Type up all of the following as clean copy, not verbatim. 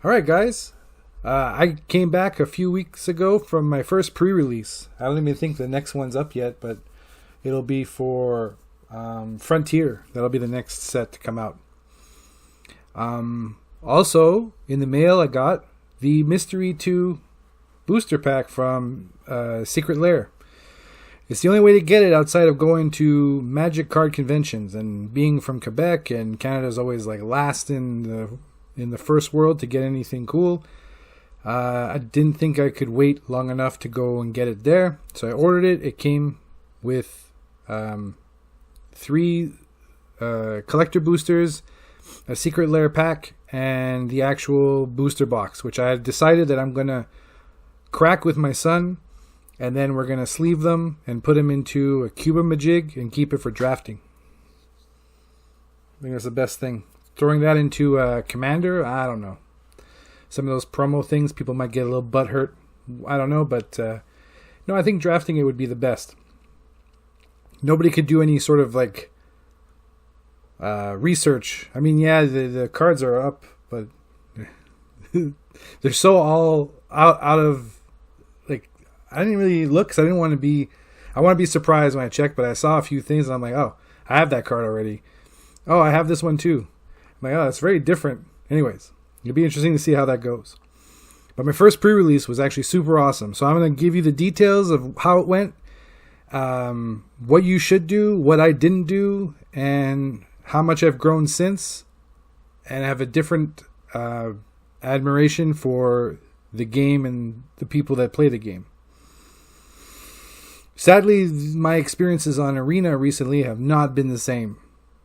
All right, guys. I came back a few weeks ago from my first pre-release. I don't even think the next one's up yet, but it'll be for Frontier. That'll be the next set to come out. Also, in the mail, I got the Mystery 2 booster pack from Secret Lair. It's the only way to get it outside of going to Magic card conventions, and being from Quebec, and Canada's always like last in the first world to get anything cool. I didn't think I could wait long enough to go and get it there, so I ordered it. It came with 3 collector boosters, a Secret Lair pack, and the actual booster box, which I have decided that I'm going to crack with my son, and then we're going to sleeve them and put them into a Cuba Majig and keep it for drafting. I think that's the best thing. Throwing that into Commander, I don't know. Some of those promo things, people might get a little butthurt. I don't know, but no, I think drafting it would be the best. Nobody could do any sort of like research. I mean, yeah, the cards are up, but they're so all out of like. I didn't really look because I didn't want to be. I want to be surprised when I check, but I saw a few things and I'm like, oh, I have that card already. Oh, I have this one too. I'm like, oh, it's very different. Anyways, it'll be interesting to see how that goes. But my first pre-release was actually super awesome. So I'm going to give you the details of how it went, what you should do, what I didn't do, and how much I've grown since, and I have a different admiration for the game and the people that play the game. Sadly, my experiences on Arena recently have not been the same.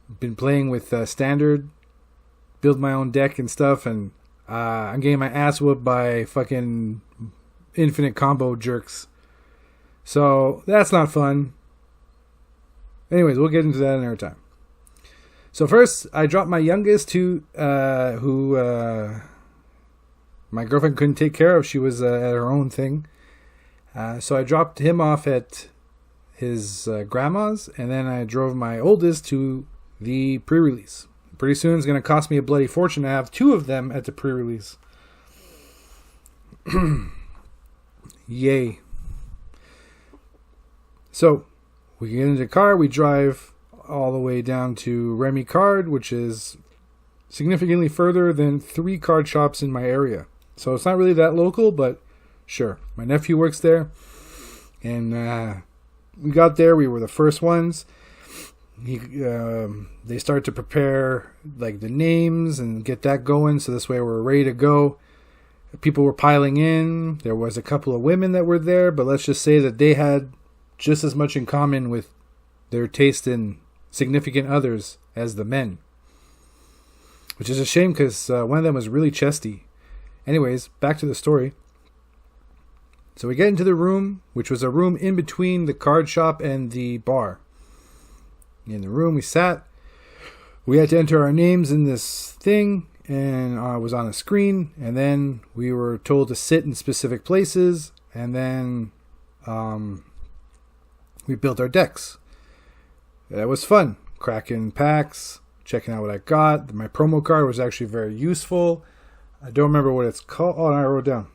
I've been playing with Standard, build my own deck and stuff, and I'm getting my ass whooped by fucking infinite combo jerks. So that's not fun. Anyways, we'll get into that another time. So first, I dropped my youngest who my girlfriend couldn't take care of. She was at her own thing. So I dropped him off at his grandma's, and then I drove my oldest to the pre-release. Pretty soon it's going to cost me a bloody fortune to have 2 of them at the pre-release. Yay. So, we get into the car, we drive all the way down to Remi Card, which is significantly further than 3 card shops in my area. So it's not really that local, but sure. My nephew works there, and we got there. We were the first ones. They start to prepare like the names and get that going, so this way we're ready to go. People were piling in. There was a couple of women that were there, but let's just say that they had just as much in common with their taste in significant others as the men, which is a shame because one of them was really chesty. Anyways, back to the story. So we get into the room, which was a room in between the card shop and the bar. In the room we sat. We had to enter our names in this thing, and it was on a screen. And then we were told to sit in specific places, and then we built our decks. That was fun. Cracking packs, checking out what I got. My promo card was actually very useful. I don't remember what it's called. Oh, I wrote it down.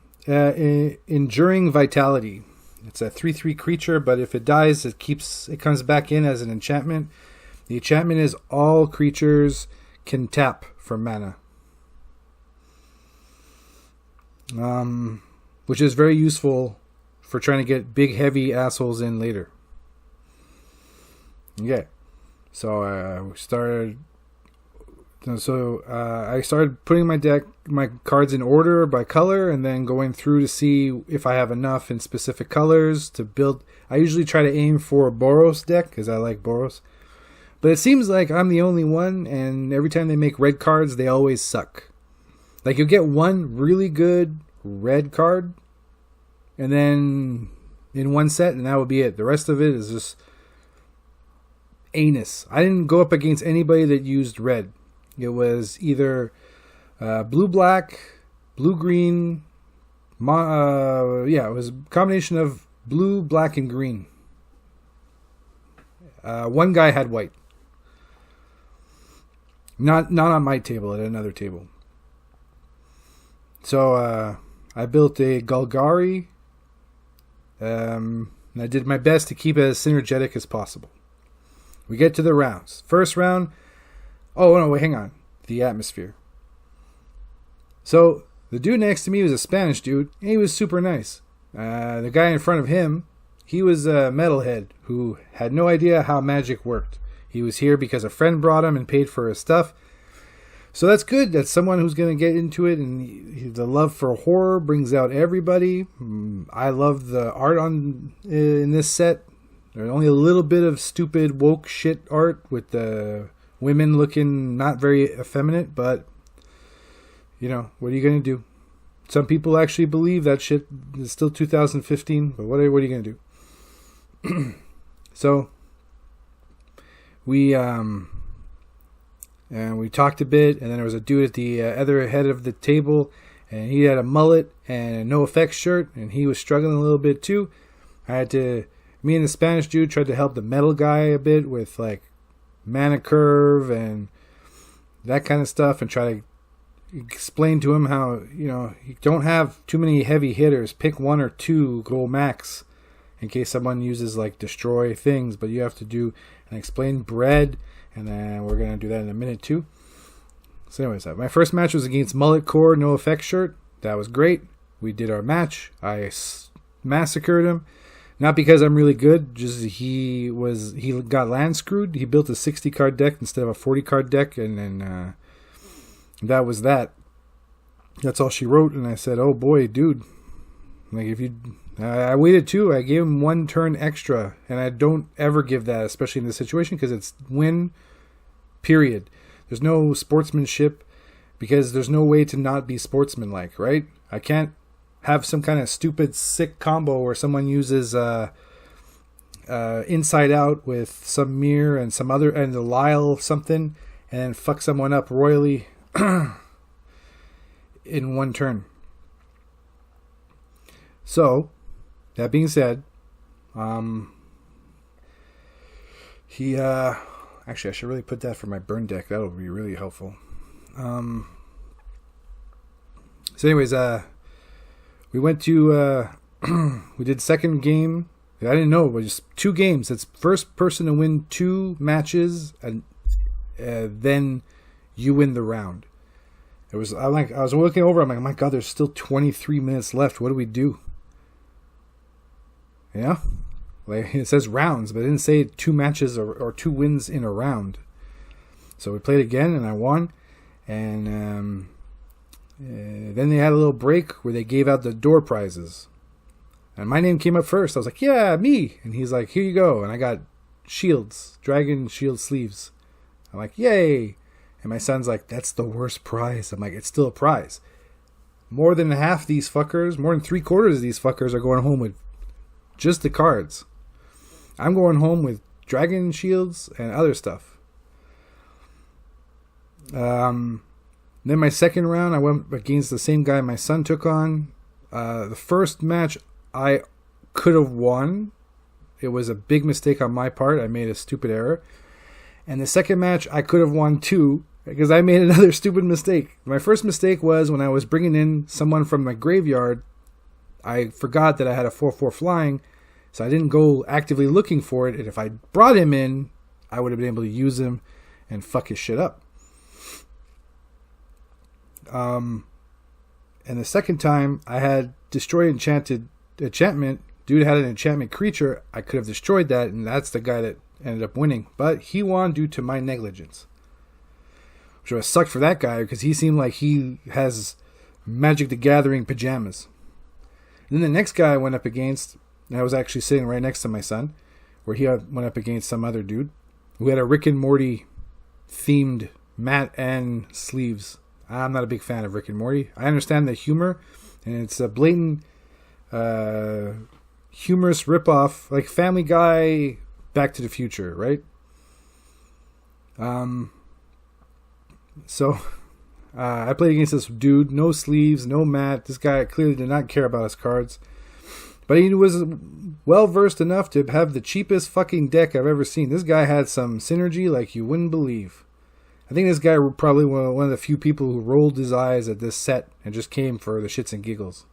Enduring Vitality. It's a 3/3 creature, but if it dies, it comes back in as an enchantment. The enchantment is all creatures can tap for mana, which is very useful for trying to get big, heavy assholes in later. Okay, so we started. So I started putting my cards in order by color, and then going through to see if I have enough in specific colors to build. I usually try to aim for a Boros deck because I like Boros, but it seems like I'm the only one, and every time they make red cards, they always suck. Like you'll get one really good red card, and then in one set, and that would be it. The rest of it is just anus. I didn't go up against anybody that used red. It was either blue-black, blue-green. It was a combination of blue, black, and green. One guy had white. Not on my table, at another table. So I built a Golgari. And I did my best to keep it as synergetic as possible. We get to the rounds. First round. Oh, no, wait, hang on. The atmosphere. So the dude next to me was a Spanish dude, and he was super nice. The guy in front of him, he was a metalhead who had no idea how magic worked. He was here because a friend brought him and paid for his stuff. So that's good. That's someone who's going to get into it, and the love for horror brings out everybody. I love the art in this set. There's only a little bit of stupid woke shit art with the women looking not very effeminate, but you know, what are you going to do? Some people actually believe that shit is still 2015, but what are you going to do? So we talked a bit, and then there was a dude at the other head of the table, and he had a mullet and a no effects shirt, and he was struggling a little bit too. Me and the Spanish dude tried to help the metal guy a bit with like mana curve and that kind of stuff, and try to explain to him how, you know, you don't have too many heavy hitters. Pick one or two, go max, in case someone uses like destroy things, but you have to do and explain bread, and then we're going to do that in a minute too. So anyways, my first match was against Mullet Core, no effects shirt. That was great. We did our match. I massacred him. Not because I'm really good, just he got land screwed. He built a 60 card deck instead of a 40 card deck, and then that was that. That's all she wrote, and I said, "Oh boy, dude! Like if you." I waited too. I gave him one turn extra, and I don't ever give that, especially in this situation, because it's win. Period. There's no sportsmanship, because there's no way to not be sportsmanlike, right? I can't have some kind of stupid sick combo where someone uses Inside Out with some mirror and some other and the Lyle something, and then fuck someone up royally in one turn. So that being said, he actually, I should really put that for my burn deck. That would be really helpful. So anyways, we went to we did second game. I didn't know it was just 2 games. It's first person to win 2 matches, and then you win the round. I was looking over. I'm like, oh my god, there's still 23 minutes left. What do we do? Yeah, like it says rounds, but it didn't say 2 matches or 2 wins in a round. So we played again, and I won. And then they had a little break where they gave out the door prizes. And my name came up first. I was like, yeah, me. And he's like, here you go. And I got shields, dragon shield sleeves. I'm like, yay. And my son's like, that's the worst prize. I'm like, it's still a prize. More than half these fuckers, more than 3/4 of these fuckers are going home with just the cards. I'm going home with dragon shields and other stuff. Then my second round, I went against the same guy my son took on. The first match, I could have won. It was a big mistake on my part. I made a stupid error. And the second match, I could have won too, because I made another stupid mistake. My first mistake was when I was bringing in someone from my graveyard. I forgot that I had a 4/4 flying, so I didn't go actively looking for it. And if I brought him in, I would have been able to use him and fuck his shit up. And the second time, I had destroyed enchantment. Dude had an enchantment creature. I could have destroyed that, and that's the guy that ended up winning. But he won due to my negligence. Which would have sucked for that guy, because he seemed like he has Magic the Gathering pajamas. And then the next guy I went up against, and I was actually sitting right next to my son, where he went up against some other dude who had a Rick and Morty themed mat and sleeves. I'm not a big fan of Rick and Morty. I understand the humor, and it's a blatant humorous ripoff, like Family Guy, Back to the Future, right? So I played against this dude, no sleeves, no mat. This guy clearly did not care about his cards, but he was well versed enough to have the cheapest fucking deck I've ever seen. This guy had some synergy like you wouldn't believe. I think this guy was probably one of the few people who rolled his eyes at this set and just came for the shits and giggles.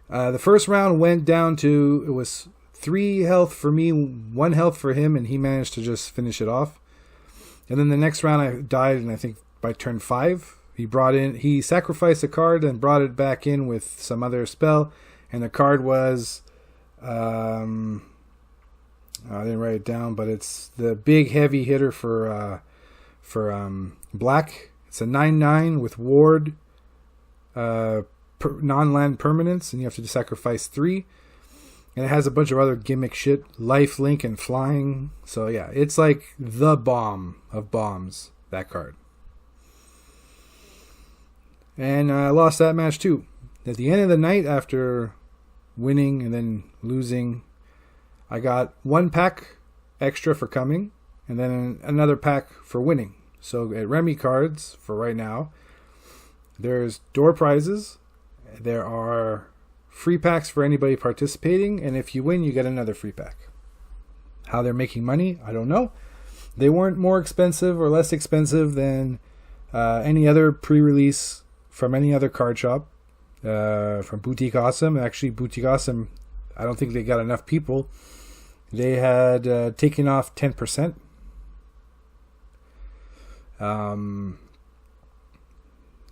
The first round went down to, it was 3 health for me, 1 health for him, and he managed to just finish it off. And then the next round I died, and I think by turn 5, he sacrificed a card and brought it back in with some other spell, and the card was, I didn't write it down, but it's the big heavy hitter for black. It's a 9/9 with ward, non-land permanents, and you have to sacrifice 3. And it has a bunch of other gimmick shit, life link and flying. So yeah, it's like the bomb of bombs, that card. And I lost that match too. At the end of the night, after winning and then losing, I got 1 pack extra for coming, and then another pack for winning. So at Remi Cards, for right now, there's door prizes. There are free packs for anybody participating, and if you win, you get another free pack. How they're making money, I don't know. They weren't more expensive or less expensive than any other pre-release from any other card shop. From Boutique Awesome. Actually, Boutique Awesome, I don't think they got enough people. They had taken off 10%.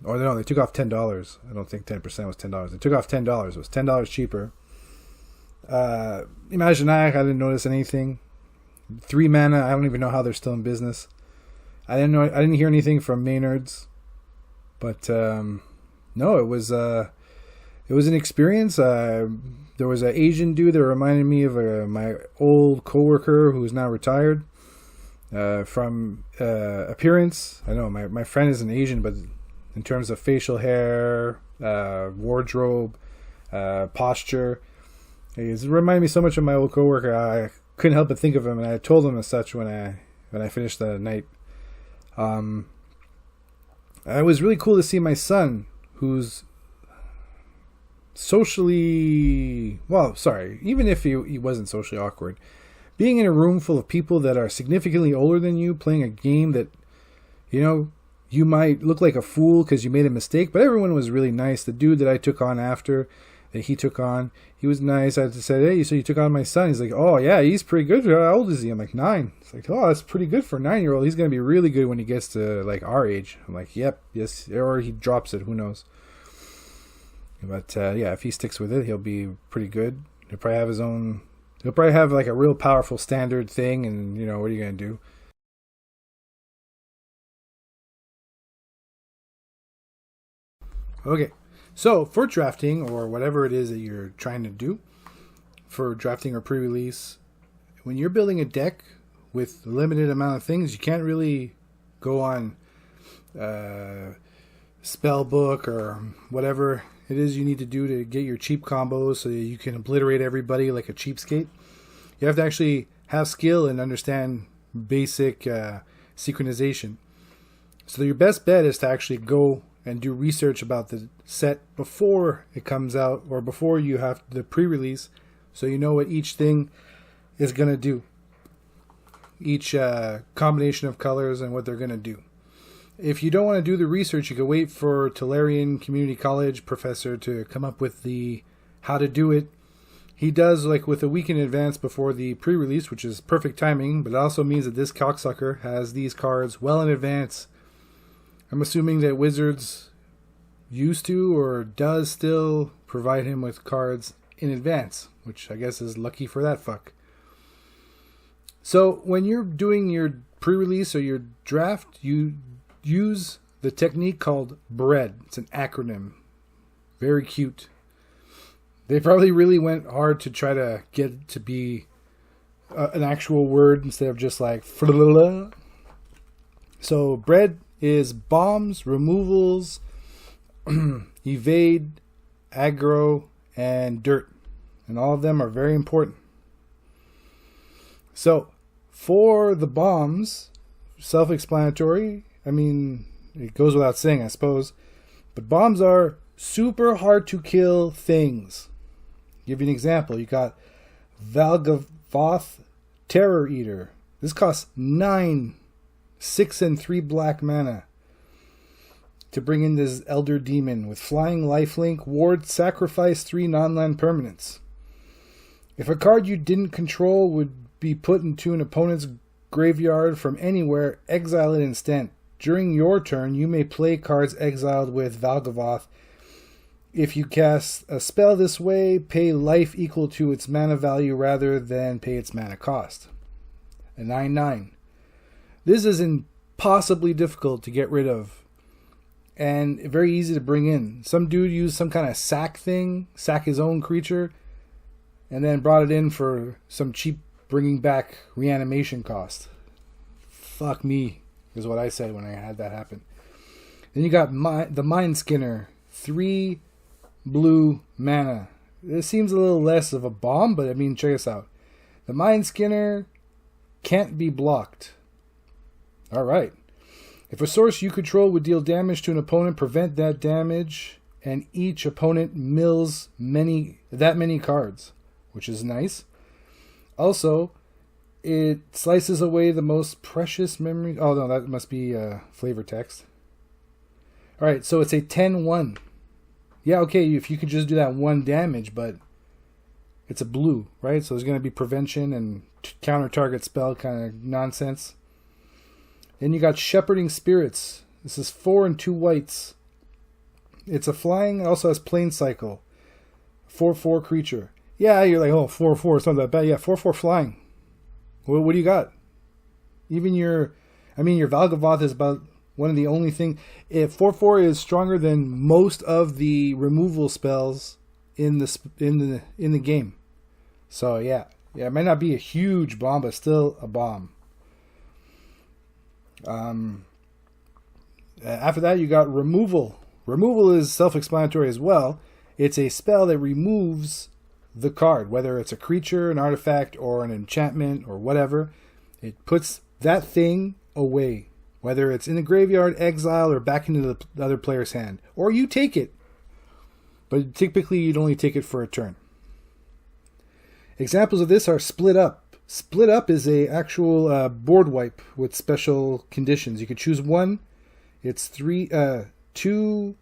Or no, they took off $10. I don't think 10% was $10. They took off $10. It was $10 cheaper. Imagine I didn't notice anything. 3 mana, I don't even know how they're still in business. I didn't hear anything from Maynard's. But no, it was an experience. There was an Asian dude that reminded me of my old coworker who is now retired. From appearance, I know my friend is an Asian, but in terms of facial hair, wardrobe, posture, it reminded me so much of my old coworker. I couldn't help but think of him, and I told him as such when I finished the night. It was really cool to see my son, who's socially, even if he wasn't socially awkward, being in a room full of people that are significantly older than you, playing a game that, you might look like a fool because you made a mistake, but everyone was really nice. The dude that I took on after, that he took on, he was nice. I said, hey, so you took on my son? He's like, oh yeah, he's pretty good. How old is he? I'm like, 9. It's like, oh, that's pretty good for a 9-year-old. He's going to be really good when he gets to like our age. I'm like, yep, yes, or he drops it, who knows. But yeah, if he sticks with it, he'll be pretty good. He'll probably have like a real powerful standard thing, and what are you going to do? Okay, so for drafting, or whatever it is that you're trying to do, for drafting or pre-release, when you're building a deck with a limited amount of things, you can't really go on Spellbook or whatever it is you need to do to get your cheap combos so that you can obliterate everybody like a cheapskate. You have to actually have skill and understand basic synchronization. So your best bet is to actually go and do research about the set before it comes out, or before you have the pre-release, so you know what each thing is going to do. Each combination of colors and what they're going to do. If you don't want to do the research, you can wait for Delirium Community College professor to come up with the how to do it. He does like with a week in advance before the pre-release, which is perfect timing, but it also means that this cocksucker has these cards well in advance. I'm assuming that Wizards used to or does still provide him with cards in advance, which I guess is lucky for that fuck. So when you're doing your pre-release or your draft, you use the technique called BREAD. It's an acronym. Very cute. They probably really went hard to try to get it to be an actual word instead of just like flula. So BREAD is bombs, removals, evade, aggro, and dirt. And all of them are very important. So for the bombs, self-explanatory. I mean, it goes without saying, I suppose. But bombs are super hard to kill things. Give you an example. You got Valgavoth Terror Eater. This costs 9 6 and 3 black mana to bring in this Elder Demon with flying, lifelink, ward, sacrifice 3 non-land permanents. If a card you didn't control would be put into an opponent's graveyard from anywhere, exile it instant. During your turn, you may play cards exiled with Valgavoth. If you cast a spell this way, pay life equal to its mana value rather than pay its mana cost. A 9/9. This is impossibly difficult to get rid of, and very easy to bring in. Some dude used some kind of sack his own creature, and then brought it in for some cheap bringing back reanimation cost. Fuck me, is what I said when I had that happen. Then you got the Mind Skinner, 3 blue mana. This seems a little less of a bomb, but I mean, check this out. The Mind Skinner can't be blocked. Alright. If a source you control would deal damage to an opponent, prevent that damage, and each opponent mills that many cards, which is nice. Also, it slices away the most precious memory. Oh no, that must be flavor text. Alright, so it's a 10/1. Yeah, okay, if you could just do that 1 damage, but it's a blue, right? So there's going to be prevention and counter target spell kind of nonsense. Then you got Shepherding Spirits. This is 4 and 2 whites. It's a flying, it also has Plane Cycle. 4/4 creature. Yeah, you're like, oh, 4/4, it's not that bad. Yeah, 4/4 flying. What do you got? Even your Valgavoth is about one of the only thing. If 4/4 is stronger than most of the removal spells in the game. So yeah, it might not be a huge bomb, but still a bomb. After that, you got Removal. Removal is self-explanatory as well. It's a spell that removes the card, whether it's a creature, an artifact, or an enchantment, or whatever. It puts that thing away, whether it's in the graveyard, exile, or back into the other player's hand. Or you take it. But typically, you'd only take it for a turn. Examples of this are Split Up. Split Up is a actual board wipe with special conditions. You could choose one. It's 2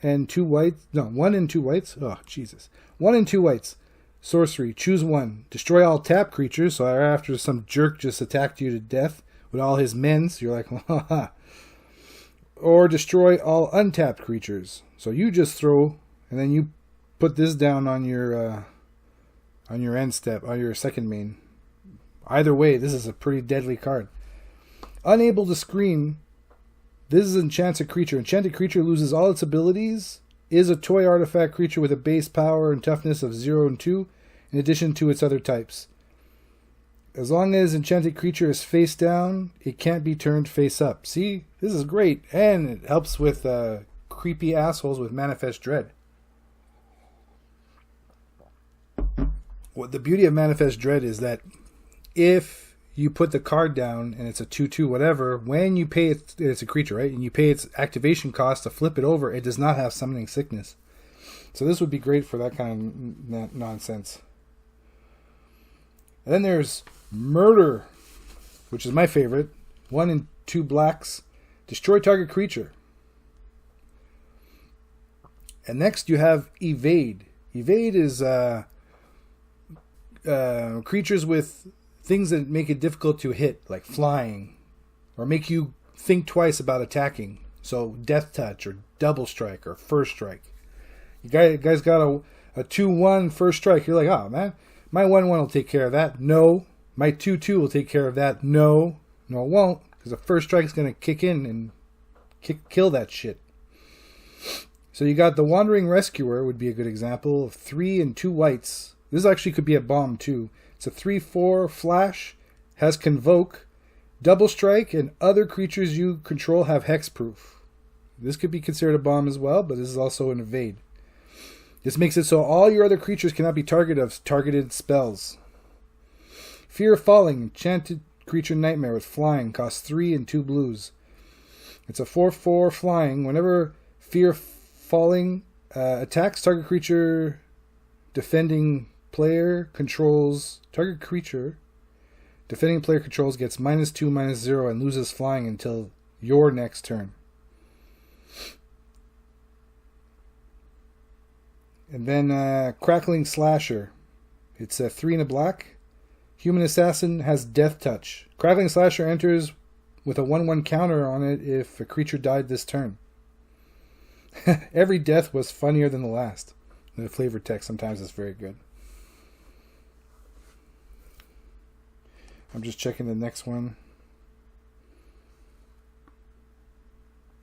and 2 whites. No, 1 and 2 whites. Oh, Jesus. 1 and 2 whites. Sorcery. Choose one. Destroy all tap creatures. So after some jerk just attacked you to death with all his mens, you're like, ha ha. Or destroy all untapped creatures. So you just throw, and then you put this down on your end step, on your second main. Either way, this is a pretty deadly card. Unable to screen. This is enchants a creature. Enchanted creature loses all its abilities. Is a toy artifact creature with a base power and toughness of 0 and 2, in addition to its other types. As long as enchanted creature is face down, it can't be turned face up. See, this is great, and it helps with creepy assholes with Manifest Dread. What the beauty of Manifest Dread is that if you put the card down and it's a 2/2 whatever, when you pay it's a creature, right? And you pay its activation cost to flip it over, it does not have Summoning Sickness. So this would be great for that kind of nonsense. And then there's Murder, which is my favorite. 1 and 2 blacks. Destroy target creature. And next you have Evade. Evade is creatures with things that make it difficult to hit, like flying, or make you think twice about attacking. So Death Touch, or Double Strike, or First Strike. You guys got a 2/1 First Strike. You're like, oh man, my 1/1 will take care of that. No. My 2/2 will take care of that. No, it won't, because the First Strike is going to kick in and kill that shit. So you got the Wandering Rescuer, would be a good example of 3 and 2 whites. This actually could be a bomb too. It's a 3/4 flash, has Convoke, Double Strike, and other creatures you control have hexproof. This could be considered a bomb as well, but this is also an evade. This makes it so all your other creatures cannot be targeted spells. Fear of Falling, enchanted creature nightmare with flying, costs 3 and 2 blues. It's a 4/4 flying. Whenever Fear of Falling attacks, target creature defending player controls target creature defending player controls gets -2, -0, and loses flying until your next turn. And then Crackling Slasher. It's a 3 and a black. Human Assassin has Death Touch. Crackling Slasher enters with a 1/1 counter on it if a creature died this turn. Every death was funnier than the last. The flavor text sometimes is very good. I'm just checking the next one.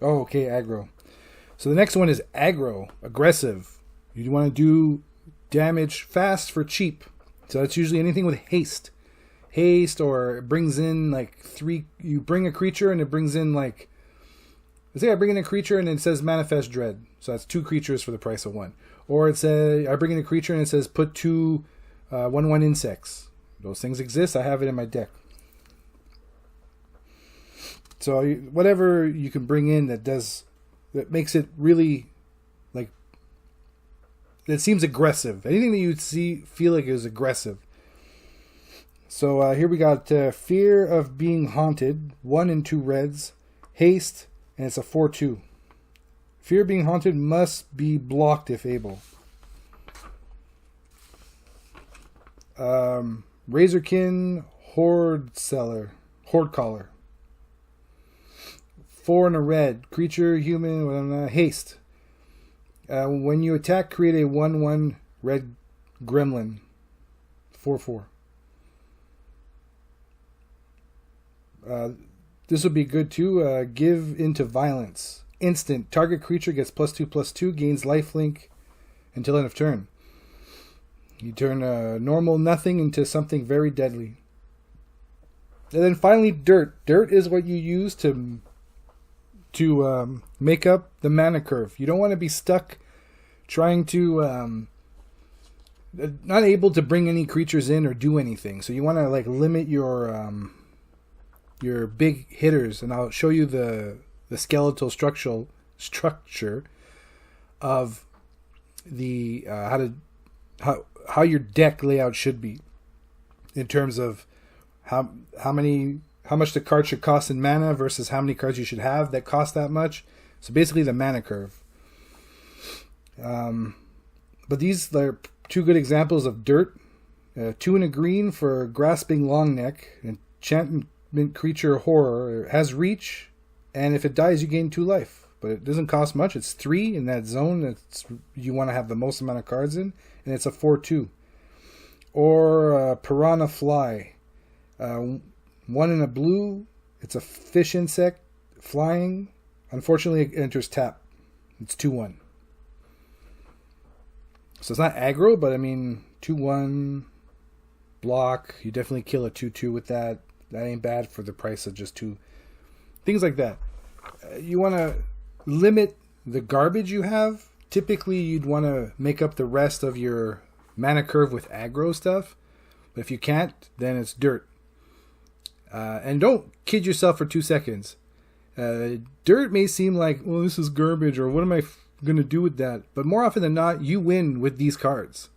Oh, okay, Aggro. So the next one is Aggro, aggressive. You want to do damage fast for cheap. So that's usually anything with haste. Haste, or it brings in like 3. You bring a creature and it brings in like. Let's say I bring in a creature and it says Manifest Dread. So that's 2 creatures for the price of 1. Or it says I bring in a creature and it says put 2 1/1 insects. Those things exist. I have it in my deck. So whatever you can bring in that makes it really like that seems aggressive. Anything that you feel like is aggressive. So here we got Fear of Being Haunted, 1 and 2 reds, haste, and it's a 4/2. Fear of Being Haunted must be blocked if able. Razorkin Horde Caller. 4 and a red. Creature, human, haste. When you attack, create a 1/1 red gremlin. 4/4. This would be good too. Give into Violence. Instant. Target creature gets +2/+2. Gains lifelink until end of turn. You turn a normal nothing into something very deadly. And then finally, Dirt. Dirt is what you use to make up the mana curve. You don't want to be stuck trying to not able to bring any creatures in or do anything. So you want to like limit your big hitters, and I'll show you the skeletal structure of the how your deck layout should be in terms of how much the card should cost in mana versus how many cards you should have that cost that much. So basically the mana curve. But these are 2 good examples of Dirt. 2 and a green for Grasping Longneck. Enchantment creature horror. It has reach, and if it dies you gain 2 life. But it doesn't cost much. It's 3 in that zone that you want to have the most amount of cards in, and it's a 4/2. Or Piranha Fly. 1 in a blue. It's a fish insect flying. Unfortunately, it enters tap. It's 2/1. So it's not aggro, but I mean 2/1 block. You definitely kill a 2/2 with that. That ain't bad for the price of just 2. Things like that. You want to limit the garbage you have. Typically, you'd want to make up the rest of your mana curve with aggro stuff. But if you can't, then it's Dirt. And don't kid yourself for 2 seconds. Dirt may seem like, well, this is garbage, or what am I going to do with that? But more often than not, you win with these cards.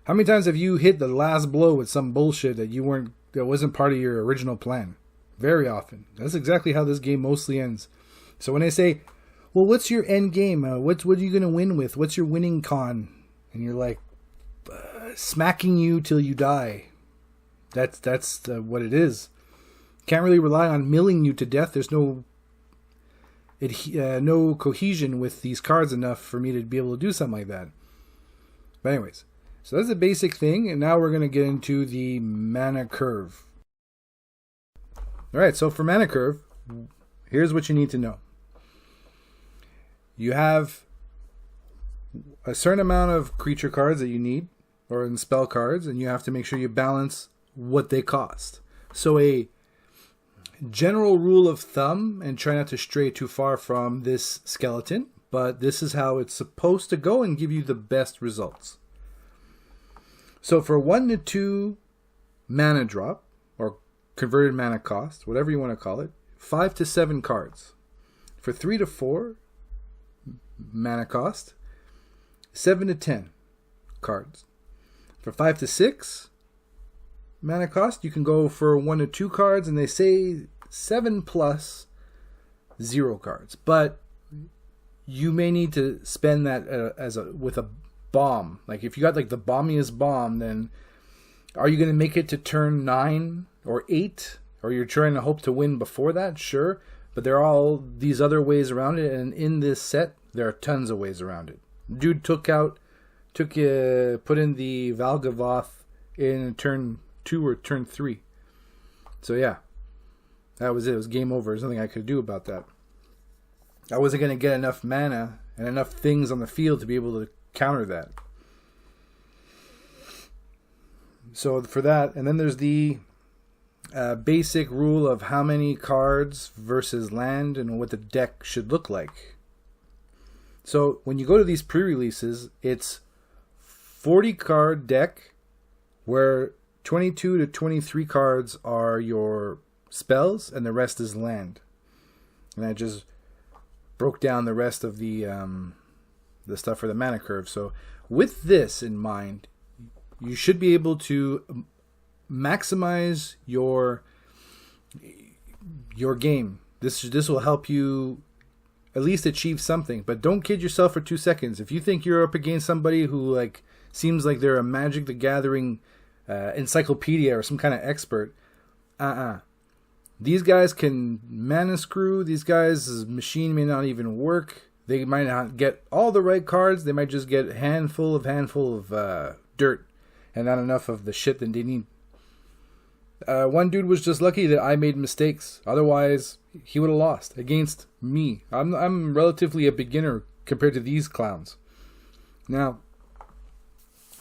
How many times have you hit the last blow with some bullshit that wasn't part of your original plan? Very often. That's exactly how this game mostly ends. So when they say, well, what's your end game? What are you going to win with? What's your winning con? And you're like, smacking you till you die. That's what it is. Can't really rely on milling you to death. There's no cohesion with these cards enough for me to be able to do something like that. But anyways, so that's the basic thing, and now we're going to get into the mana curve. Alright, so for mana curve, here's what you need to know. You have a certain amount of creature cards that you need, or in spell cards, and you have to make sure you balance what they cost. So a general rule of thumb, and try not to stray too far from this skeleton, but this is how it's supposed to go and give you the best results. So for 1 to 2 mana drop, or converted mana cost, whatever you want to call it, 5 to 7 cards. For 3 to 4 mana cost, 7 to 10 cards. For 5 to 6, mana cost, you can go for 1 to 2 cards, and they say 7 plus 0 cards. But you may need to spend that with a bomb. Like if you got like the bombiest bomb, then are you going to make it to turn 9 or 8? Or you're trying to hope to win before that? Sure. But there are all these other ways around it, and in this set, there are tons of ways around it. Dude put in the Valgavoth in turn 2 or turn 3. So yeah, that was it. It was game over. There's nothing I could do about that. I wasn't going to get enough mana and enough things on the field to be able to counter that. So for that, and then there's the basic rule of how many cards versus land and what the deck should look like. So when you go to these pre-releases, it's 40 card deck where 22 to 23 cards are your spells and the rest is land. And I just broke down the rest of the stuff for the mana curve. So with this in mind, you should be able to maximize your game. This will help you at least achieve something, but don't kid yourself for 2 seconds. If you think you're up against somebody who like seems like they're a Magic the Gathering encyclopedia or some kind of expert, these guys can mana screw. These guys' machine may not even work. They might not get all the right cards. They might just get a handful of dirt and not enough of the shit that they need. One dude was just lucky that I made mistakes. Otherwise, he would have lost against me. I'm relatively a beginner compared to these clowns. Now,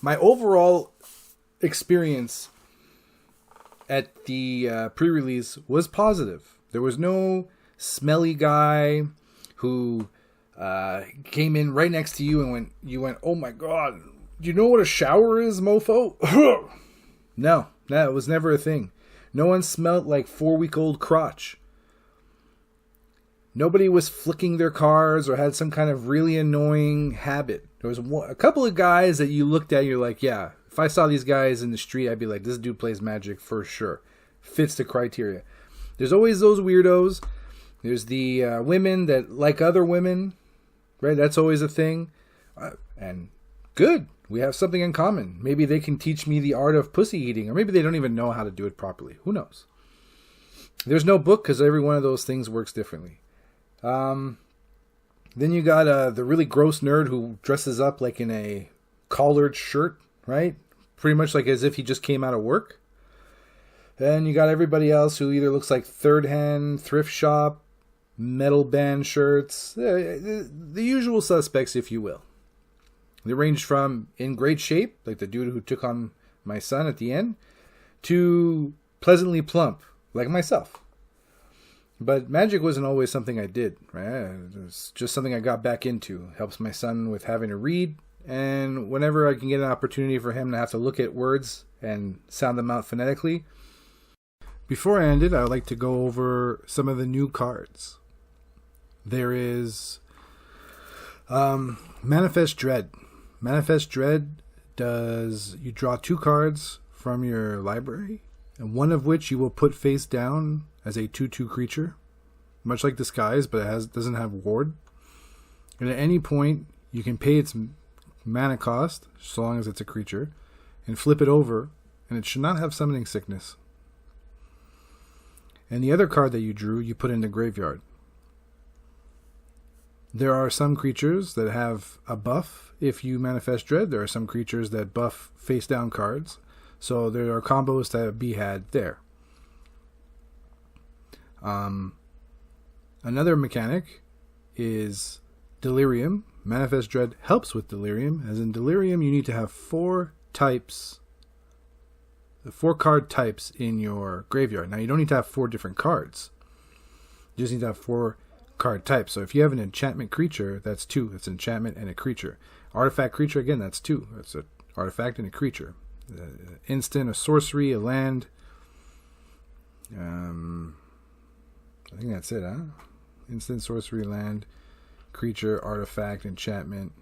my overall experience at the pre-release was positive. There was no smelly guy who came in right next to you and went, "Oh my god, do you know what a shower is, mofo?" No, that was never a thing. No one smelled like 4-week-old crotch. Nobody was flicking their cars or had some kind of really annoying habit. There was a couple of guys that you looked at, you're like, yeah, if I saw these guys in the street, I'd be like, this dude plays Magic for sure. Fits the criteria. There's always those weirdos. There's the women that like other women, right? That's always a thing. And good. We have something in common. Maybe they can teach me the art of pussy eating, or maybe they don't even know how to do it properly. Who knows? There's no book because every one of those things works differently. Then you got the really gross nerd who dresses up like in a collared shirt, right? Pretty much like as if he just came out of work. Then you got everybody else who either looks like third-hand, thrift shop, metal band shirts, the usual suspects, if you will. They range from in great shape, like the dude who took on my son at the end, to pleasantly plump, like myself. But Magic wasn't always something I did, right? It's just something I got back into. Helps my son with having to read, and whenever I can get an opportunity for him to have to look at words and sound them out phonetically. Before I end it, I would like to go over some of the new cards. There is Manifest Dread. Manifest Dread does, you draw 2 cards from your library, and one of which you will put face down as a 2/2 creature, much like Disguise, but it doesn't have ward. And at any point, you can pay its mana cost, so long as it's a creature, and flip it over, and it should not have Summoning Sickness. And the other card that you drew, you put in the graveyard. There are some creatures that have a buff if you Manifest Dread. There are some creatures that buff face down cards. So there are combos to be had there. Another mechanic is Delirium. Manifest Dread helps with Delirium. As in Delirium, you need to have 4 types, the 4 card types in your graveyard. Now, you don't need to have 4 different cards. You just need to have 4 card types. So if you have an enchantment creature, that's 2. That's an enchantment and a creature. Artifact creature, again, that's 2. That's an artifact and a creature. Instant, a sorcery, a land. I think that's it, huh? Instant, sorcery, land, creature, artifact, enchantment.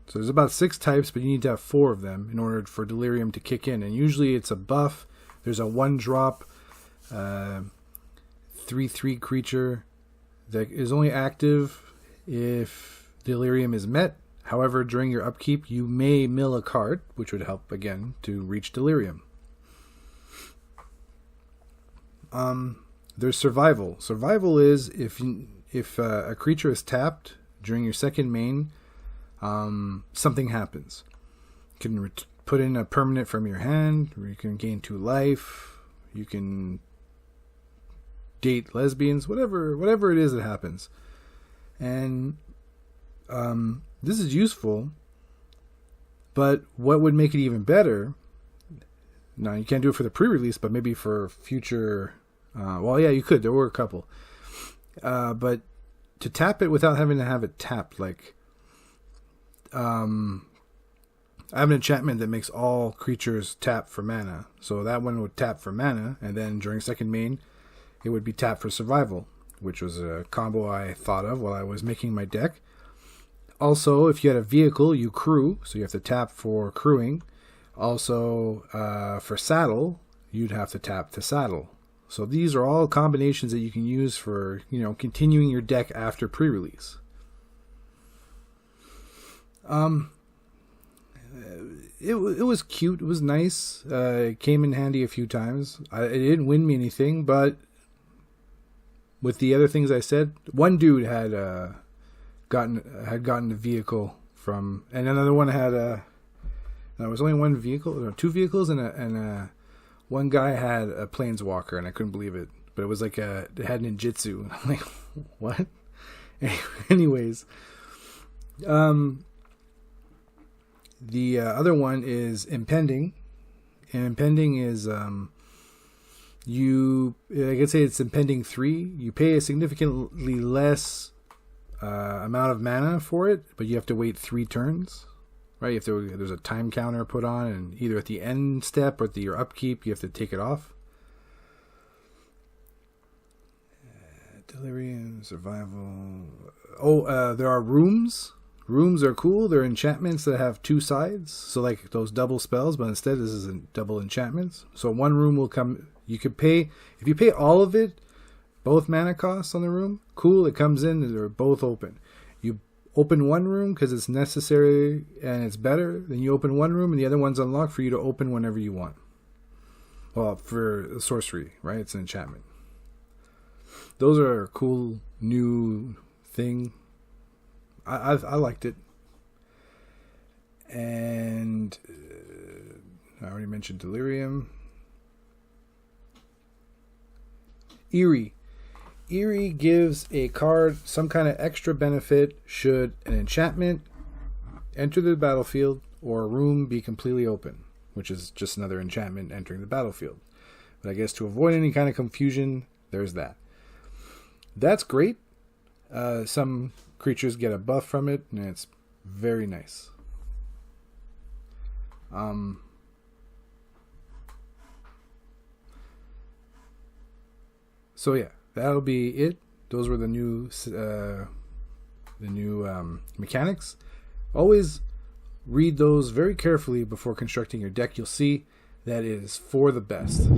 So there's about 6 types, but you need to have 4 of them in order for Delirium to kick in. And usually it's a buff There's a 1-drop 3/3 creature that is only active if Delirium is met. However, during your upkeep, you may mill a card, which would help, again, to reach Delirium. There's Survival. Survival is if a creature is tapped during your second main, something happens. You can put in a permanent from your hand, or you can gain 2 life, you can date lesbians, whatever it is that happens. And this is useful, but what would make it even better, now you can't do it for the pre-release, but maybe for future, well, yeah, you could, there were a couple, but to tap it without having to have it tapped, like, I have an enchantment that makes all creatures tap for mana, so that one would tap for mana, and then during second main, it would be tapped for survival, which was a combo I thought of while I was making my deck. Also, if you had a vehicle, you crew, so you have to tap for crewing. Also, for saddle, you'd have to tap to saddle. So these are all combinations that you can use for, continuing your deck after pre-release. It was cute. It was nice. It came in handy a few times. It didn't win me anything, but with the other things I said, one dude had gotten the vehicle from, and another one had there was only one vehicle, no, 2 vehicles, and one guy had a planeswalker, and I couldn't believe it. But it was like it had ninjutsu. I'm like, what? Anyways, the other one is Impending, and Impending is I could say it's Impending 3. You pay a significantly less amount of mana for it, but you have to wait 3 turns. Right, there's a time counter put on, and either at the end step or at your upkeep, you have to take it off. Delirium, survival. There are rooms. Rooms are cool. They're enchantments that have 2 sides, so like those double spells, but instead this is double enchantments. So one room will come. You could pay, if you pay all of it, both mana costs on the room. Cool, it comes in and they're both open. You open one room because it's necessary and it's better. Then you open one room and the other one's unlocked for you to open whenever you want. Well, for sorcery, right? It's an enchantment. Those are a cool new thing. I liked it. And I already mentioned Delirium. Eerie. Eerie gives a card some kind of extra benefit should an enchantment enter the battlefield or a room be completely open, which is just another enchantment entering the battlefield. But I guess to avoid any kind of confusion, there's that. That's great. Some creatures get a buff from it, and it's very nice. So yeah, that'll be it. Those were the new mechanics. Always read those very carefully before constructing your deck. You'll see that it is for the best.